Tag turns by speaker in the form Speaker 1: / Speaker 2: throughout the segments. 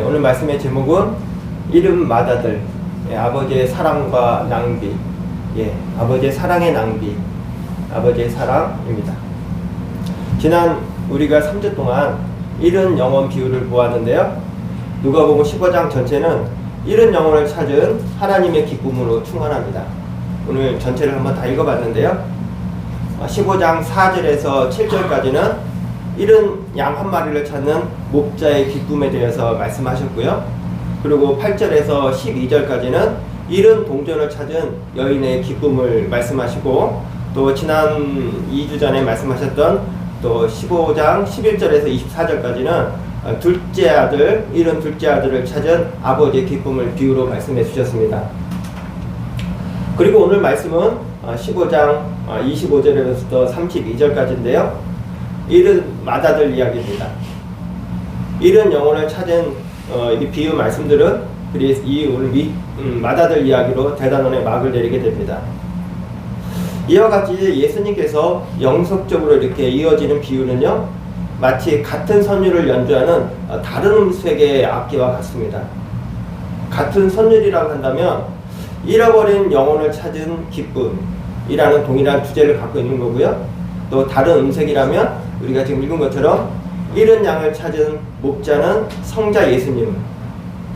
Speaker 1: 오늘 말씀의 제목은 이른 맏아들, 아버지의 사랑과 낭비, 아버지의 사랑의 낭비, 아버지의 사랑입니다. 지난 우리가 3주 동안 이른 영혼 비유를 보았는데요. 누가복음 15장 전체는 이른 영혼을 찾은 하나님의 기쁨으로 충만합니다. 오늘 전체를 한번 다 읽어봤는데요. 15장 4절에서 7절까지는 이른 양 한 마리를 찾는 목자의 기쁨에 대해서 말씀하셨고요. 그리고 8절에서 12절까지는 이른 동전을 찾은 여인의 기쁨을 말씀하시고, 또 지난 2주 전에 말씀하셨던 또 15장 11절에서 24절까지는 둘째 아들, 이른 둘째 아들을 찾은 아버지의 기쁨을 비유로 말씀해 주셨습니다. 그리고 오늘 말씀은 15장 25절에서부터 32절까지인데요. 이른 맏아들 이야기입니다. 이른 영혼을 찾은 이 비유 말씀들은 이 오늘 맏아들 이야기로 대단원의 막을 내리게 됩니다. 이와 같이 예수님께서 영속적으로 이렇게 이어지는 비유는요, 마치 같은 선율을 연주하는 다른 음색의 악기와 같습니다. 같은 선율이라고 한다면 잃어버린 영혼을 찾은 기쁨이라는 동일한 주제를 갖고 있는 거고요. 또 다른 음색이라면 우리가 지금 읽은 것처럼 잃은 양을 찾은 목자는 성자 예수님,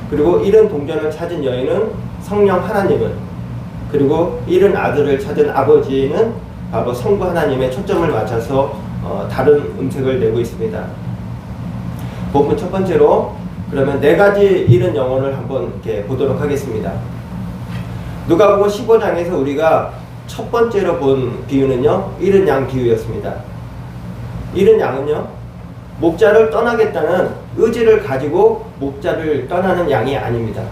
Speaker 1: 그리고 잃은 동전을 찾은 여인은 성령 하나님을, 그리고 잃은 아들을 찾은 아버지는 바로 성부 하나님의 초점을 맞춰서 다른 음색을 내고 있습니다. 본문 첫 번째로 그러면 4가지 잃은 영혼을 한번 이렇게 보도록 하겠습니다. 누가복음 15장에서 우리가 첫 번째로 본 비유는요, 잃은 양 비유였습니다. 잃은 양은요, 목자를 떠나겠다는 의지를 가지고 목자를 떠나는 양이 아닙니다.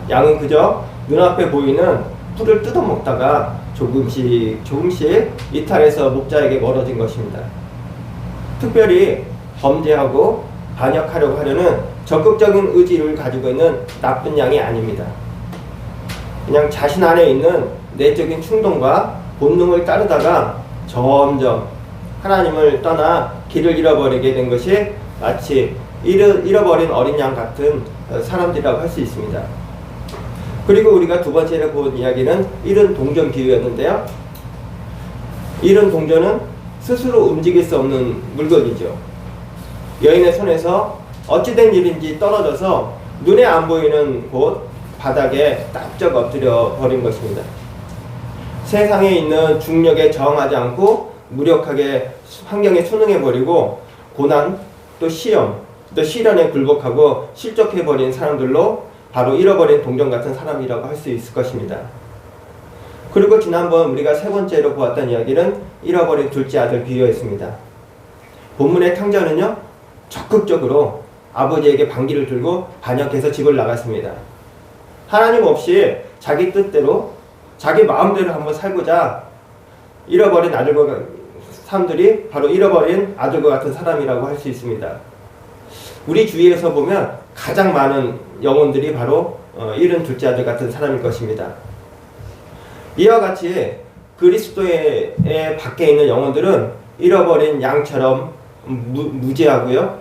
Speaker 1: 양은 그저 눈앞에 보이는 풀을 뜯어먹다가 조금씩 이탈해서 목자에게 멀어진 것입니다. 특별히 범죄하고 반역하려고 하려는 적극적인 의지를 가지고 있는 나쁜 양이 아닙니다. 그냥 자신 안에 있는 내적인 충동과 본능을 따르다가 점점 하나님을 떠나 길을 잃어버리게 된 것이 마치 잃어버린 어린 양 같은 사람들이라고 할 수 있습니다. 그리고 우리가 두 번째로 본 이야기는 잃은 동전 비유였는데요. 잃은 동전은 스스로 움직일 수 없는 물건이죠. 여인의 손에서 어찌된 일인지 떨어져서 눈에 안 보이는 곳 바닥에 납작 엎드려 버린 것입니다. 세상에 있는 중력에 저항하지 않고 무력하게 환경에 순응해버리고 고난, 또 시험, 또 시련에 굴복하고 실족해버린 사람들로 바로 잃어버린 동전 같은 사람이라고 할 수 있을 것입니다. 그리고 지난번 우리가 세 번째로 보았던 이야기는 잃어버린 둘째 아들 비유였습니다. 본문의 탕자는요, 적극적으로 아버지에게 반기를 들고 반역해서 집을 나갔습니다. 하나님 없이 자기 뜻대로 자기 마음대로 한번 살고자 잃어버린 아들과 사람들이 바로 잃어버린 아들과 같은 사람이라고 할 수 있습니다. 우리 주위에서 보면 가장 많은 영혼들이 바로 잃은 둘째 아들 같은 사람일 것입니다. 이와 같이 그리스도의 밖에 있는 영혼들은 잃어버린 양처럼 무지하고요,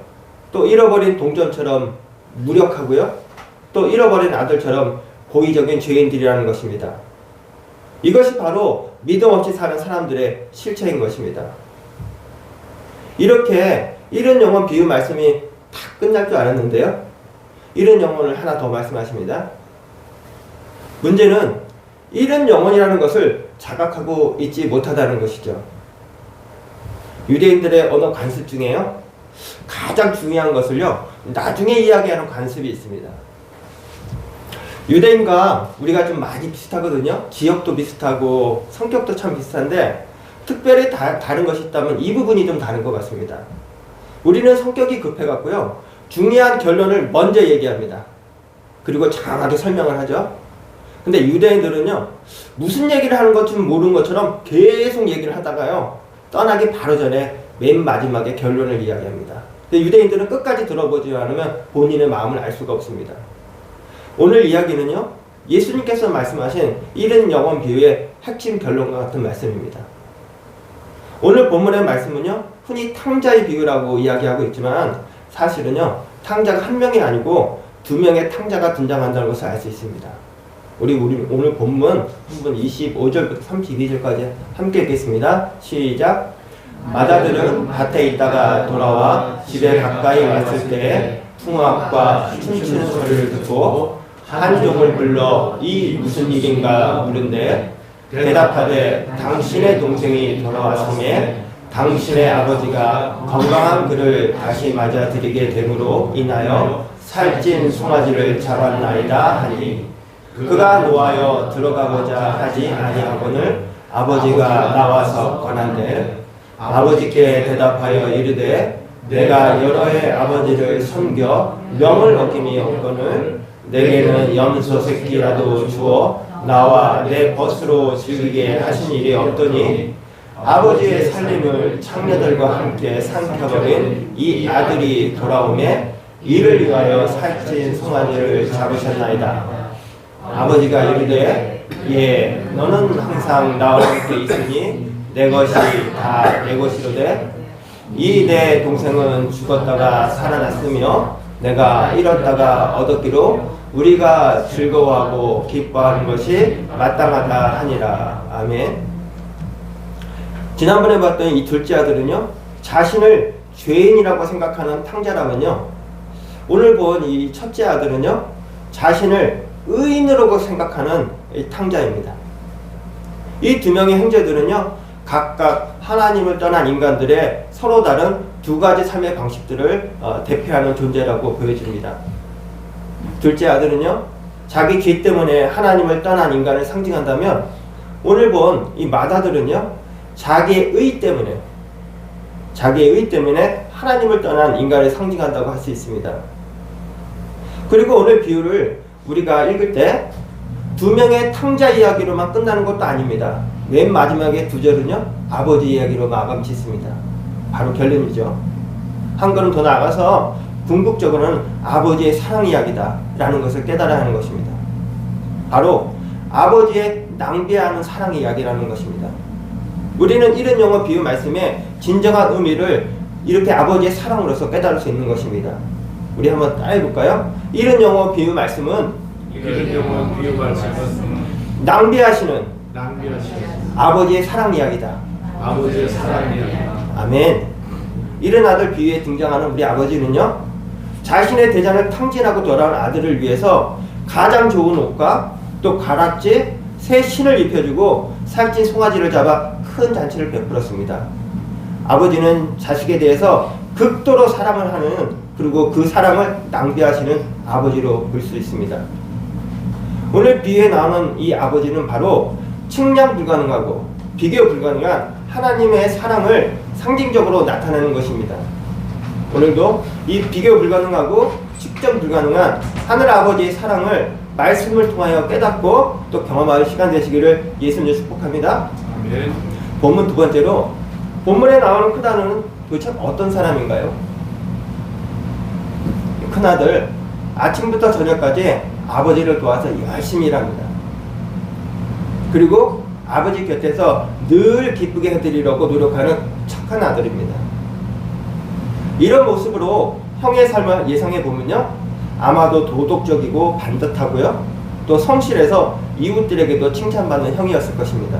Speaker 1: 또 잃어버린 동전처럼 무력하고요, 또 잃어버린 아들처럼 고의적인 죄인들이라는 것입니다. 이것이 바로 믿음 없이 사는 사람들의 실체인 것입니다. 이렇게 잃은 영혼 비유 말씀이 다 끝날 줄 알았는데요, 잃은 영혼을 하나 더 말씀하십니다. 문제는 잃은 영혼이라는 것을 자각하고 있지 못하다는 것이죠. 유대인들의 언어 관습 중에요, 가장 중요한 것을요, 나중에 이야기하는 관습이 있습니다. 유대인과 우리가 좀 많이 비슷하거든요. 지역도 비슷하고 성격도 참 비슷한데 특별히 다른 것이 있다면 이 부분이 좀 다른 것 같습니다. 우리는 성격이 급해갖고요, 중요한 결론을 먼저 얘기합니다. 그리고 장하게 설명을 하죠. 근데 유대인들은요, 무슨 얘기를 하는 것 좀 모르는 것처럼 계속 얘기를 하다가요, 떠나기 바로 전에 맨 마지막에 결론을 이야기합니다. 근데 유대인들은 끝까지 들어보지 않으면 본인의 마음을 알 수가 없습니다. 오늘 이야기는요, 예수님께서 말씀하신 잃은 영혼 비유의 핵심 결론과 같은 말씀입니다. 오늘 본문의 말씀은요, 흔히 탕자의 비유라고 이야기하고 있지만 사실은요, 탕자가 한 명이 아니고 두 명의 탕자가 등장한다는 것을 알 수 있습니다. 우리 오늘 본문 25절부터 32절까지 함께 읽겠습니다. 시작. 마다들은 밭에 있다가 돌아와 집에 가까이 왔을 때에 풍악과 춤추는 소리를 듣고 한 종을 불러 이 무슨 일인가 물은데 대답하되 당신의 동생이 돌아왔음에 당신의 아버지가 건강한 그를 다시 맞아들이게 됨으로 인하여 살찐 송아지를 잡았나이다 하니 그가 노하여 들어가고자 하지 아니하거늘 아버지가 나와서 권한대 아버지께 대답하여 이르되 내가 여러 해 아버지를 섬겨 명을 어김이 없거늘 내게는 염소 새끼라도 주어 나와 내 벗으로 즐기게 하신 일이 없더니 아버지의 살림을 창녀들과 함께 삼켜버린 이 아들이 돌아오매 이를 위하여 살찐 송아지를 잡으셨나이다. 아버지가 이르되 예 너는 항상 나와 함께 있으니 내 것이 다 내 것이로되 이 내 동생은 죽었다가 살아났으며 내가 잃었다가 얻었기로 우리가 즐거워하고 기뻐하는 것이 마땅하다 하니라. 아멘. 지난번에 봤던 이 둘째 아들은요 자신을 죄인이라고 생각하는 탕자라면요 오늘 본 이 첫째 아들은요 자신을 의인으로 생각하는 이 탕자입니다. 이 두 명의 형제들은요 각각 하나님을 떠난 인간들의 서로 다른 두 가지 삶의 방식들을 대표하는 존재라고 보여집니다. 둘째 아들은요 자기 죄 때문에 하나님을 떠난 인간을 상징한다면 오늘 본 이 맏아들은요 자기의 의 때문에 하나님을 떠난 인간을 상징한다고 할 수 있습니다. 그리고 오늘 비유를 우리가 읽을 때 두 명의 탕자 이야기로만 끝나는 것도 아닙니다. 맨 마지막에 두 절은요 아버지 이야기로 마감 짓습니다. 바로 결론이죠. 한 걸음 더 나아가서 궁극적으로는 아버지의 사랑 이야기다 라는 것을 깨달아야 하는 것입니다. 바로 아버지의 낭비하는 사랑 이야기라는 것입니다. 우리는 이런 영어 비유 말씀의 진정한 의미를 이렇게 아버지의 사랑으로서 깨달을 수 있는 것입니다. 우리 한번 따라해볼까요? 이런 영어 비유 말씀은 낭비하시는 아버지의 사랑 이야기다. 아멘. 이런 아들 비유에 등장하는 우리 아버지는요 자신의 대장을 탕진하고 돌아온 아들을 위해서 가장 좋은 옷과 또 가락지, 새 신을 입혀주고 살찐 송아지를 잡아 큰 잔치를 베풀었습니다. 아버지는 자식에 대해서 극도로 사랑을 하는 그리고 그 사랑을 낭비하시는 아버지로 볼 수 있습니다. 오늘 비유에 나오는 이 아버지는 바로 측량 불가능하고 비교 불가능한 하나님의 사랑을 상징적으로 나타내는 것입니다. 오늘도 이 비교 불가능하고 측정 불가능한 하늘 아버지의 사랑을 말씀을 통하여 깨닫고 또 경험할 시간 되시기를 예수님을 축복합니다. 아멘. 본문 두 번째로 본문에 나오는 큰아들은 도대체 어떤 사람인가요? 큰아들 아침부터 저녁까지 아버지를 도와서 열심히 일합니다. 그리고 아버지 곁에서 늘 기쁘게 해드리려고 노력하는 착한 아들입니다. 이런 모습으로 형의 삶을 예상해 보면요 아마도 도덕적이고 반듯하고요 또 성실해서 이웃들에게도 칭찬받는 형이었을 것입니다.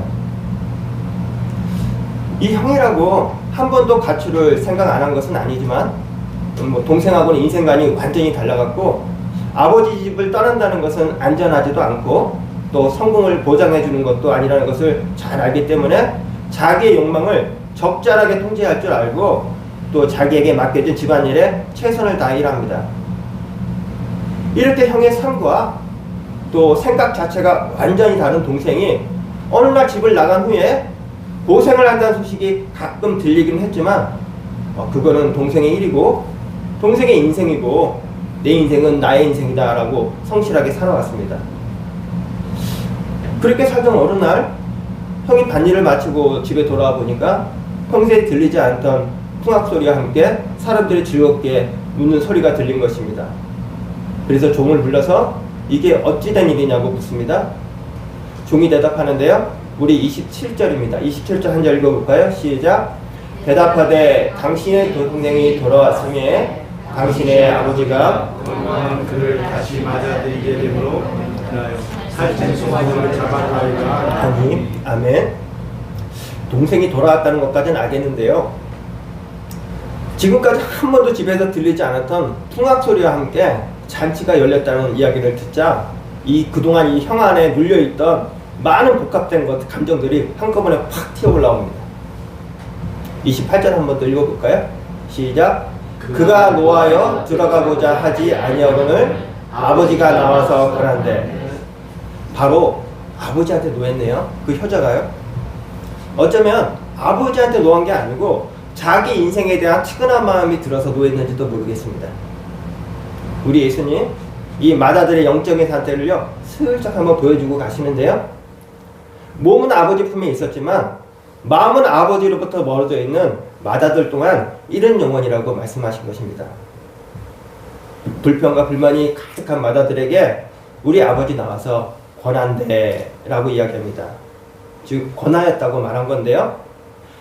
Speaker 1: 이 형이라고 한 번도 가출을 생각 안 한 것은 아니지만 동생하고는 인생관이 완전히 달라갔고 아버지 집을 떠난다는 것은 안전하지도 않고 또 성공을 보장해 주는 것도 아니라는 것을 잘 알기 때문에 자기의 욕망을 적절하게 통제할 줄 알고 또 자기에게 맡겨진 집안일에 최선을 다해 일합니다. 이렇게 형의 삶과 또 생각 자체가 완전히 다른 동생이 어느 날 집을 나간 후에 고생을 한다는 소식이 가끔 들리긴 했지만 그거는 동생의 일이고 동생의 인생이고 내 인생은 나의 인생이다 라고 성실하게 살아왔습니다. 그렇게 살던 어느 날 형이 밭일을 마치고 집에 돌아와 보니까 평소에 들리지 않던 풍악소리와 함께 사람들이 즐겁게 웃는 소리가 들린 것입니다. 그래서 종을 불러서 이게 어찌 된 일이냐고 묻습니다. 종이 대답하는데요 우리 27절입니다 27절 한 절 읽어볼까요? 시작. 대답하되 당신의 동생이 돌아왔으며 당신의 아버지가
Speaker 2: 영광 그를 다시 맞아들이게 되므로 살찐 소망을 잡아가리라.
Speaker 1: 아니, 아멘. 동생이 돌아왔다는 것까지는 알겠는데요. 지금까지 한 번도 집에서 들리지 않았던 풍악 소리와 함께 잔치가 열렸다는 이야기를 듣자 그동안 이 형 안에 눌려있던 많은 복합된 감정들이 한꺼번에 팍 튀어 올라옵니다. 28절 한 번 더 읽어볼까요? 시작. 그가 노하여 들어가고자 하지 아니하거늘 아버지가 나와서 그란데. 바로 아버지한테 노했네요. 그 효자가요. 어쩌면 아버지한테 노한 게 아니고 자기 인생에 대한 측은한 마음이 들어서 노했는지도 모르겠습니다. 우리 예수님 이 맏아들의 영적인 상태를요 슬쩍 한번 보여주고 가시는데요. 몸은 아버지 품에 있었지만 마음은 아버지로부터 멀어져 있는 맏아들 동안 잃은 영혼이라고 말씀하신 것입니다. 불평과 불만이 가득한 맏아들에게 우리 아버지 나와서 권한대 라고 이야기합니다. 즉 권하였다고 말한 건데요.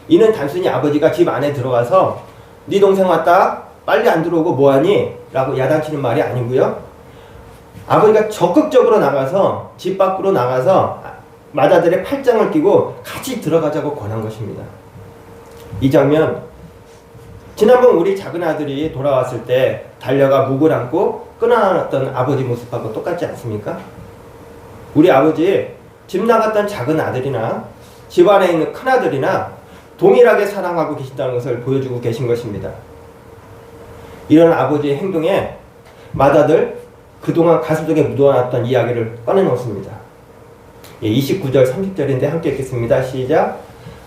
Speaker 1: 이는 단순히 아버지가 집 안에 들어가서 네 동생 왔다 빨리 안 들어오고 뭐하니? 라고 야단치는 말이 아니고요. 아버지가 적극적으로 나가서 집 밖으로 나가서 맏아들의 팔짱을 끼고 같이 들어가자고 권한 것입니다. 이 장면 지난번 우리 작은 아들이 돌아왔을 때 달려가 목을 안고 끊어놨던 아버지 모습하고 똑같지 않습니까? 우리 아버지 집 나갔던 작은 아들이나 집 안에 있는 큰 아들이나 동일하게 사랑하고 계신다는 것을 보여주고 계신 것입니다. 이런 아버지의 행동에 맏아들 그동안 가슴속에 묻어놨던 이야기를 꺼내놓습니다. 29절 30절인데 함께 읽겠습니다. 시작.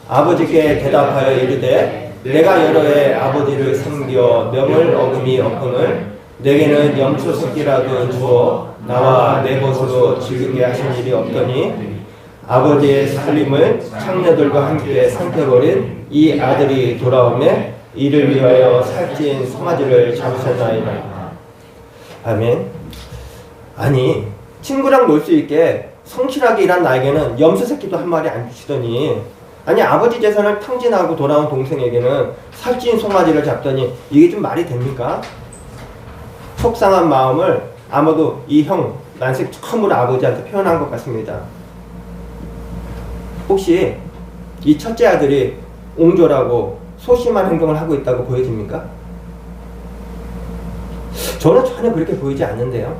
Speaker 1: 아버지께 대답하여 이르되 내가 여러 해 아버지를 섬겨 명을 어금이 없거늘 내게는 염소 새끼라도 주어 나와 내 것으로 즐기게 하신 일이 없더니 아버지의 살림을 창녀들과 함께 삼켜버린 이 아들이 돌아오매 이를 위하여 살찐 송아지를 잡으셨나이다. 아멘. 아니 친구랑 놀 수 있게 성실하게 일한 나에게는 염소 새끼도 한 마리 안 주시더니 아니 아버지 재산을 탕진하고 돌아온 동생에게는 살찐 송아지를 잡더니 이게 좀 말이 됩니까? 속상한 마음을 아마도 이 형 난생 처음으로 아버지한테 표현한 것 같습니다. 혹시 이 첫째 아들이 옹졸하고 소심한 행동을 하고 있다고 보여집니까? 저는 전혀 그렇게 보이지 않는데요.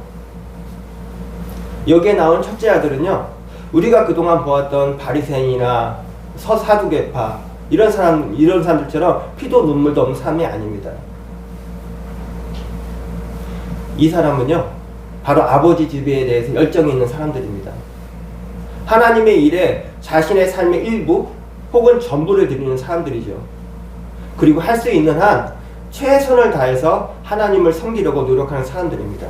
Speaker 1: 여기에 나온 첫째 아들은요, 우리가 그동안 보았던 바리새인이나 서사두개파 이런 사람들처럼 피도 눈물도 없는 사람이 아닙니다. 이 사람은요, 바로 아버지 지배에 대해서 열정이 있는 사람들입니다. 하나님의 일에 자신의 삶의 일부 혹은 전부를 드리는 사람들이죠. 그리고 할 수 있는 한 최선을 다해서 하나님을 섬기려고 노력하는 사람들입니다.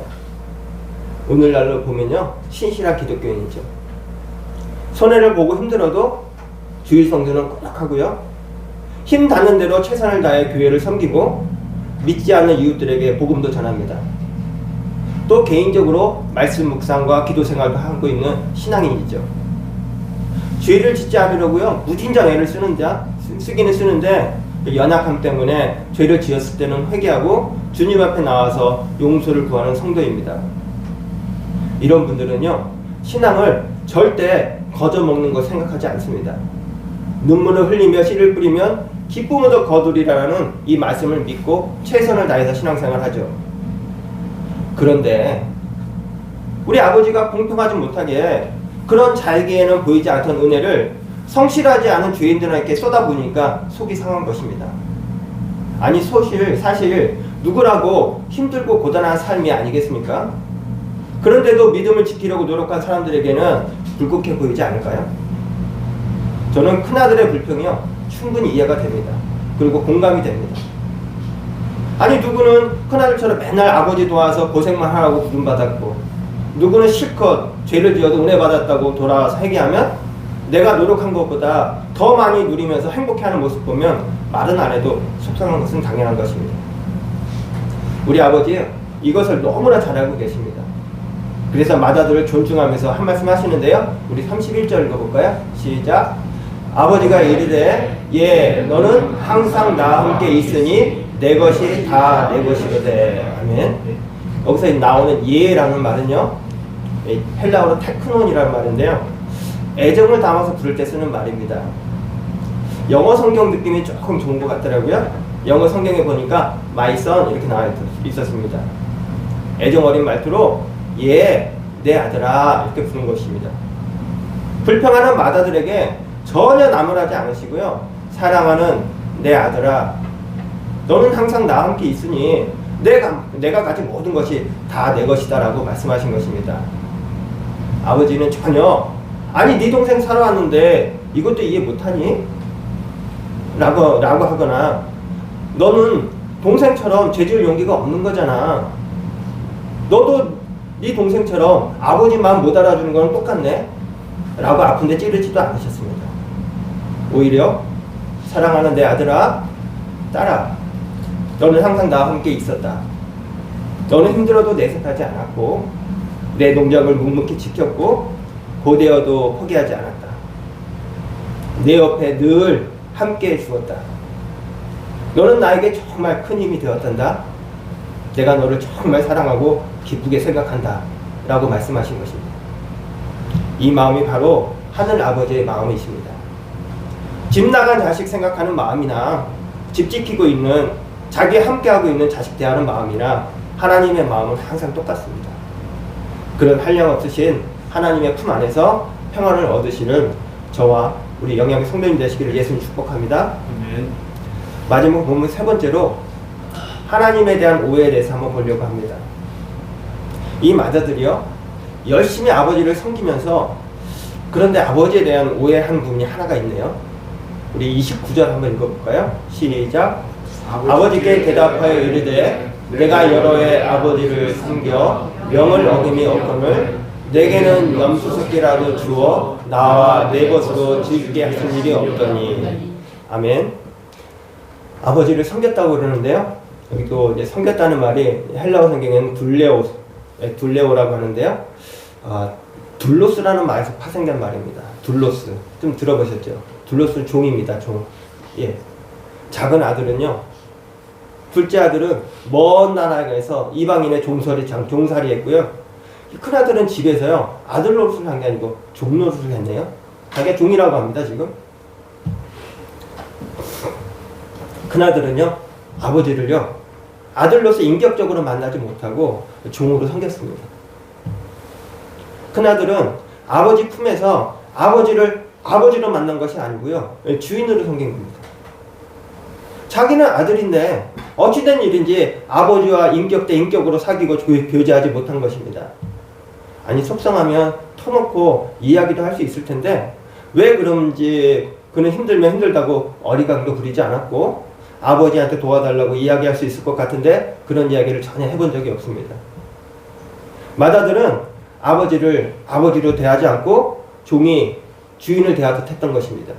Speaker 1: 오늘날로 보면요, 신실한 기독교인이죠. 손해를 보고 힘들어도 주일 성수는 꼭 하고요, 힘 닿는 대로 최선을 다해 교회를 섬기고 믿지 않는 이웃들에게 복음도 전합니다. 또 개인적으로 말씀 묵상과 기도 생활도 하고 있는 신앙인이죠. 죄를 짓지 않으려고요 무진장 애를 쓰기는 쓰는데 연약함 때문에 죄를 지었을 때는 회개하고 주님 앞에 나와서 용서를 구하는 성도입니다. 이런 분들은요, 신앙을 절대 거저먹는 것 생각하지 않습니다. 눈물을 흘리며 씨를 뿌리면 기쁨으로 거두리라는 이 말씀을 믿고 최선을 다해서 신앙생활을 하죠. 그런데 우리 아버지가 공평하지 못하게 그런 자기에는 보이지 않던 은혜를 성실하지 않은 죄인들에게 쏟아부으니까 속이 상한 것입니다. 아니 사실 누구라고 힘들고 고단한 삶이 아니겠습니까? 그런데도 믿음을 지키려고 노력한 사람들에게는 불국해 보이지 않을까요? 저는 큰아들의 불평이요 충분히 이해가 됩니다. 그리고 공감이 됩니다. 아니 누구는 큰아들처럼 맨날 아버지 도와서 고생만 하라고 부름받았고, 누구는 실컷 죄를 지어도 은혜 받았다고 돌아와서 회개하면 내가 노력한 것보다 더 많이 누리면서 행복해하는 모습 보면 말은 안 해도 속상한 것은 당연한 것입니다. 우리 아버지 이것을 너무나 잘 알고 계십니다. 그래서 맏아들을 존중하면서 한 말씀 하시는데요, 우리 31절 읽어볼까요? 시작. 아버지가 이르되 예 너는 항상 나와 함께 있으니 내 것이 다 내 것이로되. 아멘. 여기서 나오는 예라는 말은요, 헬라어로 테크논이라는 말인데요, 애정을 담아서 부를 때 쓰는 말입니다. 영어 성경 느낌이 조금 좋은 것 같더라고요. 영어 성경에 보니까 my son 이렇게 나와 있었습니다. 애정 어린 말투로 예, 내 아들아 이렇게 부르는 것입니다. 불평하는 마다들에게 전혀 나무라지 않으시고요, 사랑하는 내 아들아, 너는 항상 나와 함께 있으니 내가 가진 모든 것이 다 내 것이다 라고 말씀하신 것입니다. 아버지는 전혀 아니 네 동생 살아왔는데 이것도 이해 못하니? 라고 하거나 너는 동생처럼 죄지을 용기가 없는 거잖아, 너도 네 동생처럼 아버지 마음 못 알아주는 건 똑같네? 라고 아픈데 찌르지도 않으셨습니다. 오히려 사랑하는 내 아들아, 딸아, 너는 항상 나와 함께 있었다. 너는 힘들어도 내색하지 않았고 내 동작을 묵묵히 지켰고 고되어도 포기하지 않았다. 내 옆에 늘 함께 해주었다. 너는 나에게 정말 큰 힘이 되었단다. 내가 너를 정말 사랑하고 기쁘게 생각한다 라고 말씀하신 것입니다. 이 마음이 바로 하늘 아버지의 마음이십니다. 집 나간 자식 생각하는 마음이나 집 지키고 있는, 자기 함께하고 있는 자식 대하는 마음이나 하나님의 마음은 항상 똑같습니다. 그런 한량없으신 하나님의 품 안에서 평안을 얻으시는 저와 우리 영양의 성도님 되시기를 예수님 축복합니다.
Speaker 2: 아멘.
Speaker 1: 마지막 본문 세 번째로 하나님에 대한 오해에 대해서 한번 보려고 합니다. 이 마다들이요, 열심히 아버지를 섬기면서 그런데 아버지에 대한 오해한 부분이 하나가 있네요. 우리 29절 한번 읽어볼까요? 시작. 아버지께 대답하여 이르되 내가 여러 해 아버지를 섬겨 명을 어김이 없거늘 내게는 염소새끼라도 주어 나와 내 것으로 즐기게 하신 일이 없더니. 아멘. 아버지를 섬겼다고 그러는데요, 여기 또 이제 섬겼다는 말이 헬라어 성경에는 둘레오라고 하는데요, 둘로스라는 말에서 파생된 말입니다. 둘로스 좀 들어보셨죠? 둘로스는 종입니다. 종. 예. 작은 아들은요, 둘째 아들은 먼 나라에서 이방인의 종살이 했고요, 큰 아들은 집에서요 아들 노릇을 한 게 아니고 종 노릇을 했네요. 자기가 종이라고 합니다. 지금 큰 아들은요 아버지를요 아들로서 인격적으로 만나지 못하고 종으로 섬겼습니다. 큰 아들은 아버지 품에서 아버지로 만난 것이 아니고요 주인으로 섬긴 겁니다. 자기는 아들인데 어찌된 일인지 아버지와 인격 대 인격으로 사귀고 교제하지 못한 것입니다. 아니, 속상하면 터놓고 이야기도 할 수 있을 텐데 왜 그런지 그는 힘들면 힘들다고 어리광도 부리지 않았고 아버지한테 도와달라고 이야기할 수 있을 것 같은데 그런 이야기를 전혀 해본 적이 없습니다. 마다들은 아버지를 아버지로 대하지 않고 종이 주인을 대하듯 했던 것입니다.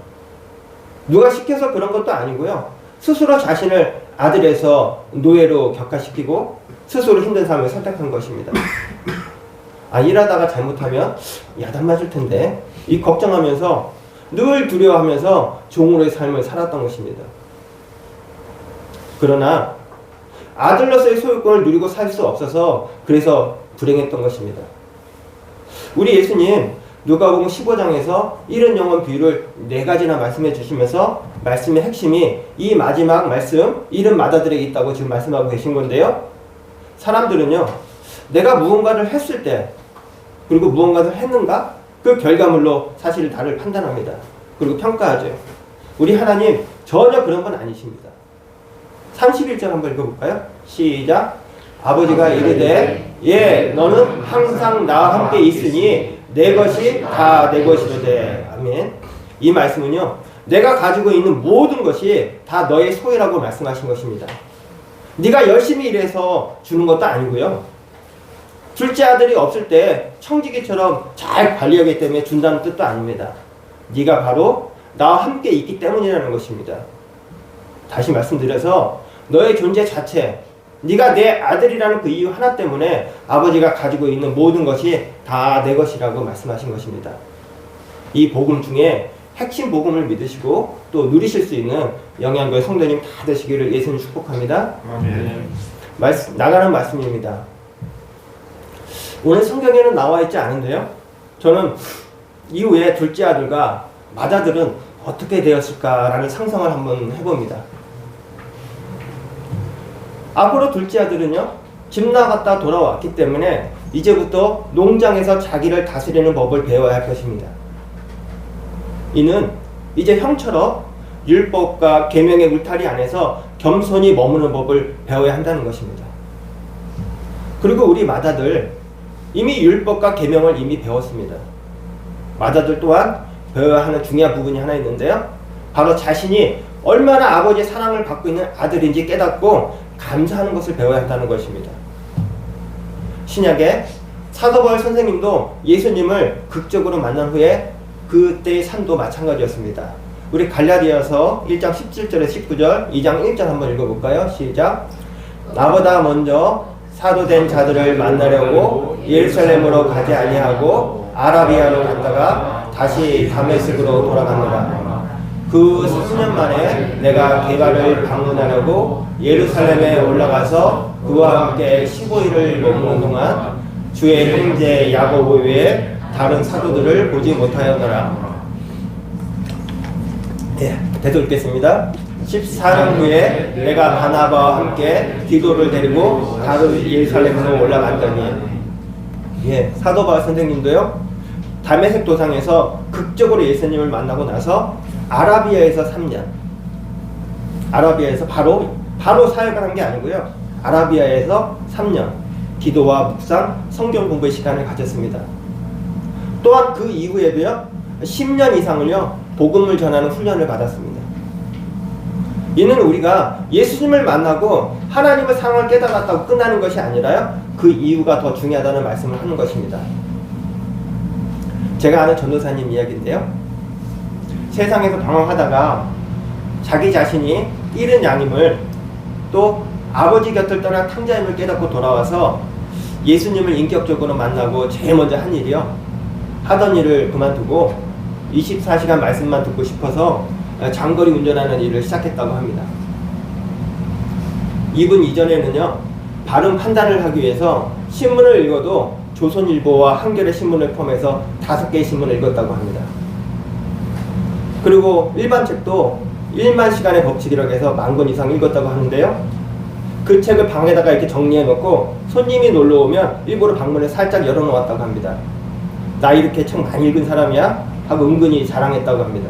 Speaker 1: 누가 시켜서 그런 것도 아니고요, 스스로 자신을 아들에서 노예로 격화시키고 스스로 힘든 삶을 선택한 것입니다. 일하다가 잘못하면 야단 맞을 텐데 이 걱정하면서 늘 두려워하면서 종으로의 삶을 살았던 것입니다. 그러나 아들로서의 소유권을 누리고 살 수 없어서 그래서 불행했던 것입니다. 우리 예수님 누가복음 15장에서 잃은 영혼 비유를 4가지나 말씀해 주시면서 말씀의 핵심이 이 마지막 말씀 잃은 마다들에게 있다고 지금 말씀하고 계신 건데요, 사람들은요 내가 무언가를 했을 때 그리고 무언가를 했는가 그 결과물로 사실 나를 판단합니다. 그리고 평가하죠. 우리 하나님 전혀 그런 건 아니십니다. 31절 한번 읽어볼까요? 시작. 아버지가 이르되 예 너는 항상 나와 함께 있으니 내 것이 다 내 것이로되. 아멘. 이 말씀은요 내가 가지고 있는 모든 것이 다 너의 소유라고 말씀하신 것입니다. 네가 열심히 일해서 주는 것도 아니고요, 둘째 아들이 없을 때 청지기처럼 잘 관리하기 때문에 준다는 뜻도 아닙니다. 네가 바로 나와 함께 있기 때문이라는 것입니다. 다시 말씀드려서 너의 존재 자체, 네가 내 아들이라는 그 이유 하나 때문에 아버지가 가지고 있는 모든 것이 다 내 것이라고 말씀하신 것입니다. 이 복음 중에 핵심 복음을 믿으시고 또 누리실 수 있는 영양교회 성도님 다 되시기를 예수님 축복합니다.
Speaker 2: 아멘.
Speaker 1: 나가는 말씀입니다. 오늘 성경에는 나와 있지 않은데요. 저는 이후에 둘째 아들과 맏아들은 어떻게 되었을까라는 상상을 한번 해봅니다. 앞으로 둘째 아들은요, 집 나갔다 돌아왔기 때문에 이제부터 농장에서 자기를 다스리는 법을 배워야 할 것입니다. 이는 이제 형처럼 율법과 계명의 울타리 안에서 겸손히 머무는 법을 배워야 한다는 것입니다. 그리고 우리 맏아들 이미 율법과 계명을 이미 배웠습니다. 맏아들 또한 배워야 하는 중요한 부분이 하나 있는데요. 바로 자신이 얼마나 아버지의 사랑을 받고 있는 아들인지 깨닫고 감사하는 것을 배워야 한다는 것입니다. 신약의 사도 바울 선생님도 예수님을 극적으로 만난 후에 그때의 삶도 마찬가지였습니다. 우리 갈라디아서 1장 17절에 19절, 2장 1절 한번 읽어볼까요? 시작. 나보다 먼저 사도된 자들을 만나려고 예루살렘으로 가지 아니하고 아라비아로 갔다가 다시 다메섹으로 돌아갔노라. 그 3년 만에 내가 게바를 방문하려고 예루살렘에 올라가서 그와 함께 15일을 머무는 동안 주의 형제 야고보 외에 다른 사도들을 보지 못하였노라. 되돌겠습니다. 14년 후에 내가 바나바와 함께 디도를 데리고 다른 예루살렘으로 올라갔더니, 사도 바울 선생님도요, 다메섹 도상에서 극적으로 예수님을 만나고 나서 아라비아에서 3년, 아라비아에서 바로 사역을 한 게 아니고요, 아라비아에서 3년 기도와 묵상, 성경 공부의 시간을 가졌습니다. 또한 그 이후에도요, 10년 이상을요, 복음을 전하는 훈련을 받았습니다. 이는 우리가 예수님을 만나고 하나님의 사랑을 깨달았다고 끝나는 것이 아니라요, 그 이유가 더 중요하다는 말씀을 하는 것입니다. 제가 아는 전도사님 이야기인데요, 세상에서 방황하다가 자기 자신이 잃은 양임을, 또 아버지 곁을 떠난 탕자임을 깨닫고 돌아와서 예수님을 인격적으로 만나고 제일 먼저 한 일이요, 하던 일을 그만두고 24시간 말씀만 듣고 싶어서 장거리 운전하는 일을 시작했다고 합니다. 이분 이전에는요, 바른 판단을 하기 위해서 신문을 읽어도 조선일보와 한겨레 신문을 포함해서 5개의 신문을 읽었다고 합니다. 그리고 일반 책도 1만 시간의 법칙이라고 해서 10,000권 이상 읽었다고 하는데요, 그 책을 방에다가 이렇게 정리해 놓고 손님이 놀러 오면 일부러 방문을 살짝 열어 놓았다고 합니다. 나 이렇게 책 많이 읽은 사람이야? 하고 은근히 자랑했다고 합니다.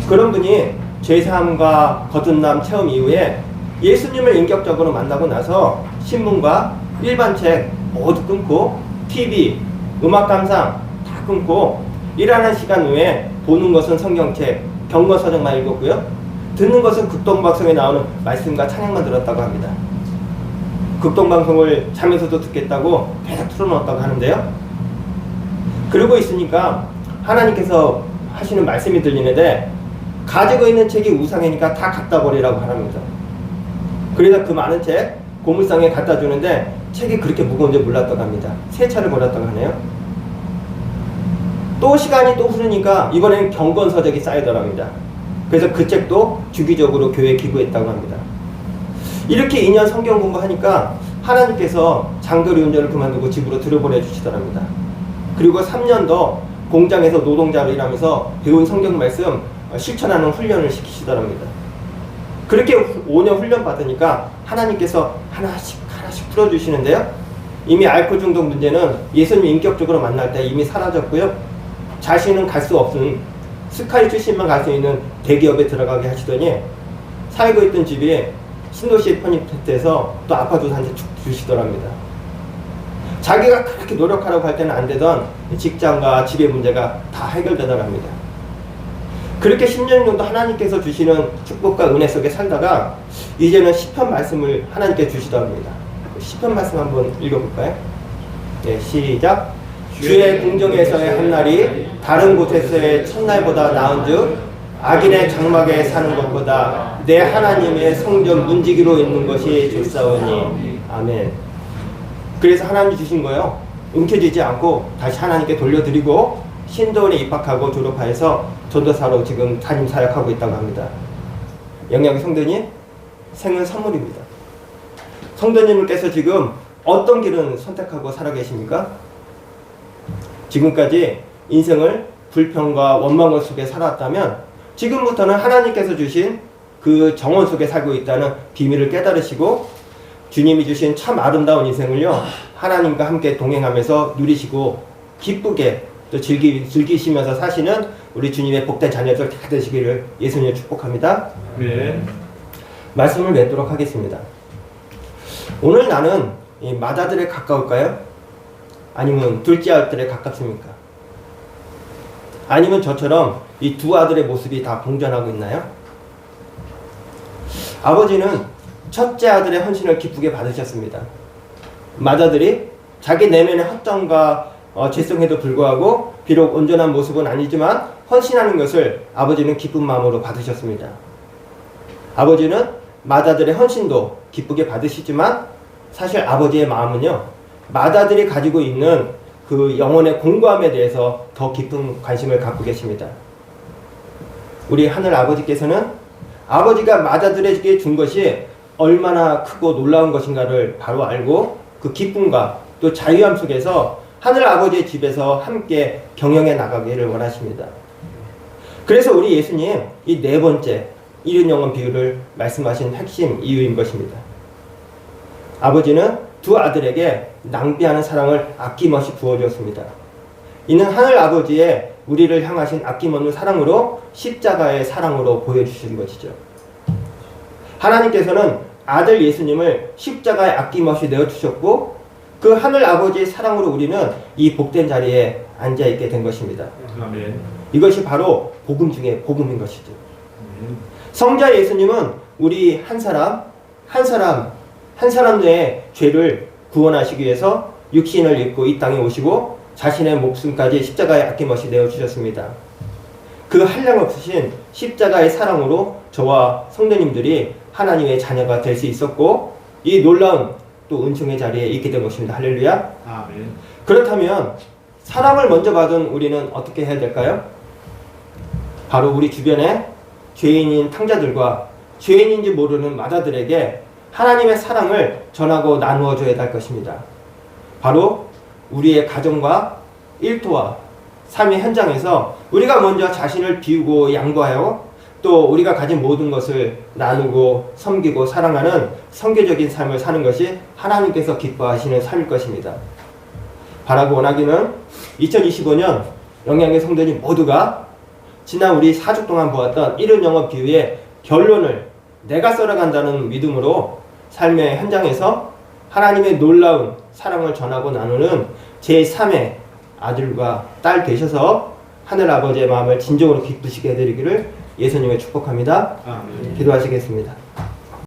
Speaker 1: 그런 분이 죄사함과 거듭남 체험 이후에 예수님을 인격적으로 만나고 나서 신문과 일반 책 모두 끊고 TV, 음악 감상 다 끊고 일하는 시간 외에 보는 것은 성경책, 경건서적만 읽었고요, 듣는 것은 극동방송에 나오는 말씀과 찬양만 들었다고 합니다. 극동방송을 자면서도 듣겠다고 계속 틀어놓았다고 하는데요, 그러고 있으니까 하나님께서 하시는 말씀이 들리는데 가지고 있는 책이 우상이니까 다 갖다 버리라고 하랍니다. 그래서 그 많은 책 고물상에 갖다 주는데 책이 그렇게 무거운 줄 몰랐다고 합니다. 세 차를 버렸다고 하네요. 또 시간이 또 흐르니까 이번에는 경건서적이 쌓이더랍니다. 그래서 그 책도 주기적으로 교회에 기부했다고 합니다. 이렇게 2년 성경 공부하니까 하나님께서 장거리 운전을 그만두고 집으로 들여보내 주시더랍니다. 그리고 3년 더 공장에서 노동자로 일하면서 배운 성경 말씀 실천하는 훈련을 시키시더랍니다. 그렇게 5년 훈련 받으니까 하나님께서 하나씩 풀어주시는데요, 이미 알코올 중독 문제는 예수님 인격적으로 만날 때 이미 사라졌고요, 자신은 갈 수 없는 스카이 출신만 갈 수 있는 대기업에 들어가게 하시더니 살고 있던 집이 신도시에 편입돼서 또 아파트 한 채 쭉 주시더랍니다. 자기가 그렇게 노력하라고 할 때는 안 되던 직장과 집의 문제가 다 해결되더랍니다. 그렇게 10년 정도 하나님께서 주시는 축복과 은혜 속에 살다가 이제는 시편 말씀을 하나님께 주시더랍니다. 시편 말씀 한번 읽어볼까요? 네, 시작. 주의 궁정에서의 한 날이 다른 곳에서의 첫날보다 나은즉 악인의 장막에 사는 것보다 내 하나님의 성전 문지기로 있는 것이 좋사오니. 아멘. 그래서 하나님 주신 거예요, 움켜쥐지 않고 다시 하나님께 돌려드리고 신도원에 입학하고 졸업하여서 전도사로 지금 담임 사역하고 있다고 합니다. 영양의 성도님, 생은 선물입니다. 성도님께서 지금 어떤 길을 선택하고 살아 계십니까? 지금까지 인생을 불평과 원망과 속에 살아왔다면 지금부터는 하나님께서 주신 그 정원 속에 살고 있다는 비밀을 깨달으시고 주님이 주신 참 아름다운 인생을요 하나님과 함께 동행하면서 누리시고 기쁘게 또 즐기시면서 사시는 우리 주님의 복된 자녀들 다 되시기를 예수님을 축복합니다.
Speaker 2: 네.
Speaker 1: 말씀을 맺도록 하겠습니다. 오늘 나는 이 맏아들에 가까울까요? 아니면 둘째 아들에 가깝습니까? 아니면 저처럼 이 두 아들의 모습이 다 공존하고 있나요? 아버지는 첫째 아들의 헌신을 기쁘게 받으셨습니다. 맏아들이 자기 내면의 허점과 죄성에도 불구하고 비록 온전한 모습은 아니지만 헌신하는 것을 아버지는 기쁜 마음으로 받으셨습니다. 아버지는 맏아들의 헌신도 기쁘게 받으시지만 사실 아버지의 마음은요 맏아들이 가지고 있는 그 영혼의 공고함에 대해서 더 깊은 관심을 갖고 계십니다. 우리 하늘 아버지께서는 아버지가 맏아들에게 준 것이 얼마나 크고 놀라운 것인가를 바로 알고 그 기쁨과 또 자유함 속에서 하늘 아버지의 집에서 함께 경영해 나가기를 원하십니다. 그래서 우리 예수님 이 네 번째 이른 영혼 비유를 말씀하신 핵심 이유인 것입니다. 아버지는 두 아들에게 낭비하는 사랑을 아낌없이 부어주었습니다. 이는 하늘 아버지의 우리를 향하신 아낌없는 사랑으로 십자가의 사랑으로 보여주신 것이죠. 하나님께서는 아들 예수님을 십자가에 아낌없이 내어주셨고 그 하늘 아버지의 사랑으로 우리는 이 복된 자리에 앉아있게 된 것입니다.
Speaker 2: 아멘.
Speaker 1: 이것이 바로 복음 중에 복음인 것이죠.
Speaker 2: 아멘.
Speaker 1: 성자 예수님은 우리 한 사람의 죄를 구원하시기 위해서 육신을 입고 이 땅에 오시고 자신의 목숨까지 십자가에 아낌없이 내어주셨습니다. 그 한량없으신 십자가의 사랑으로 저와 성도님들이 하나님의 자녀가 될 수 있었고 이 놀라운 또 은총의 자리에 있게 된 것입니다. 할렐루야.
Speaker 2: 아멘.
Speaker 1: 그렇다면 사랑을 먼저 받은 우리는 어떻게 해야 될까요? 바로 우리 주변에 죄인인 탕자들과 죄인인지 모르는 맏아들에게 하나님의 사랑을 전하고 나누어 줘야 할 것입니다. 바로 우리의 가정과 일터와 삶의 현장에서 우리가 먼저 자신을 비우고 양보하여 또 우리가 가진 모든 것을 나누고 섬기고 사랑하는 선교적인 삶을 사는 것이 하나님께서 기뻐하시는 삶일 것입니다. 바라고 원하기는 2025년 영양의 성도님 모두가 지난 우리 4주 동안 보았던 이른 영혼 비유의 결론을 내가 썰어간다는 믿음으로 삶의 현장에서 하나님의 놀라운 사랑을 전하고 나누는 제3의 아들과 딸 되셔서 하늘 아버지의 마음을 진정으로 기쁘시게 해드리기를 예수님의 축복합니다.
Speaker 2: 아멘.
Speaker 1: 기도하시겠습니다.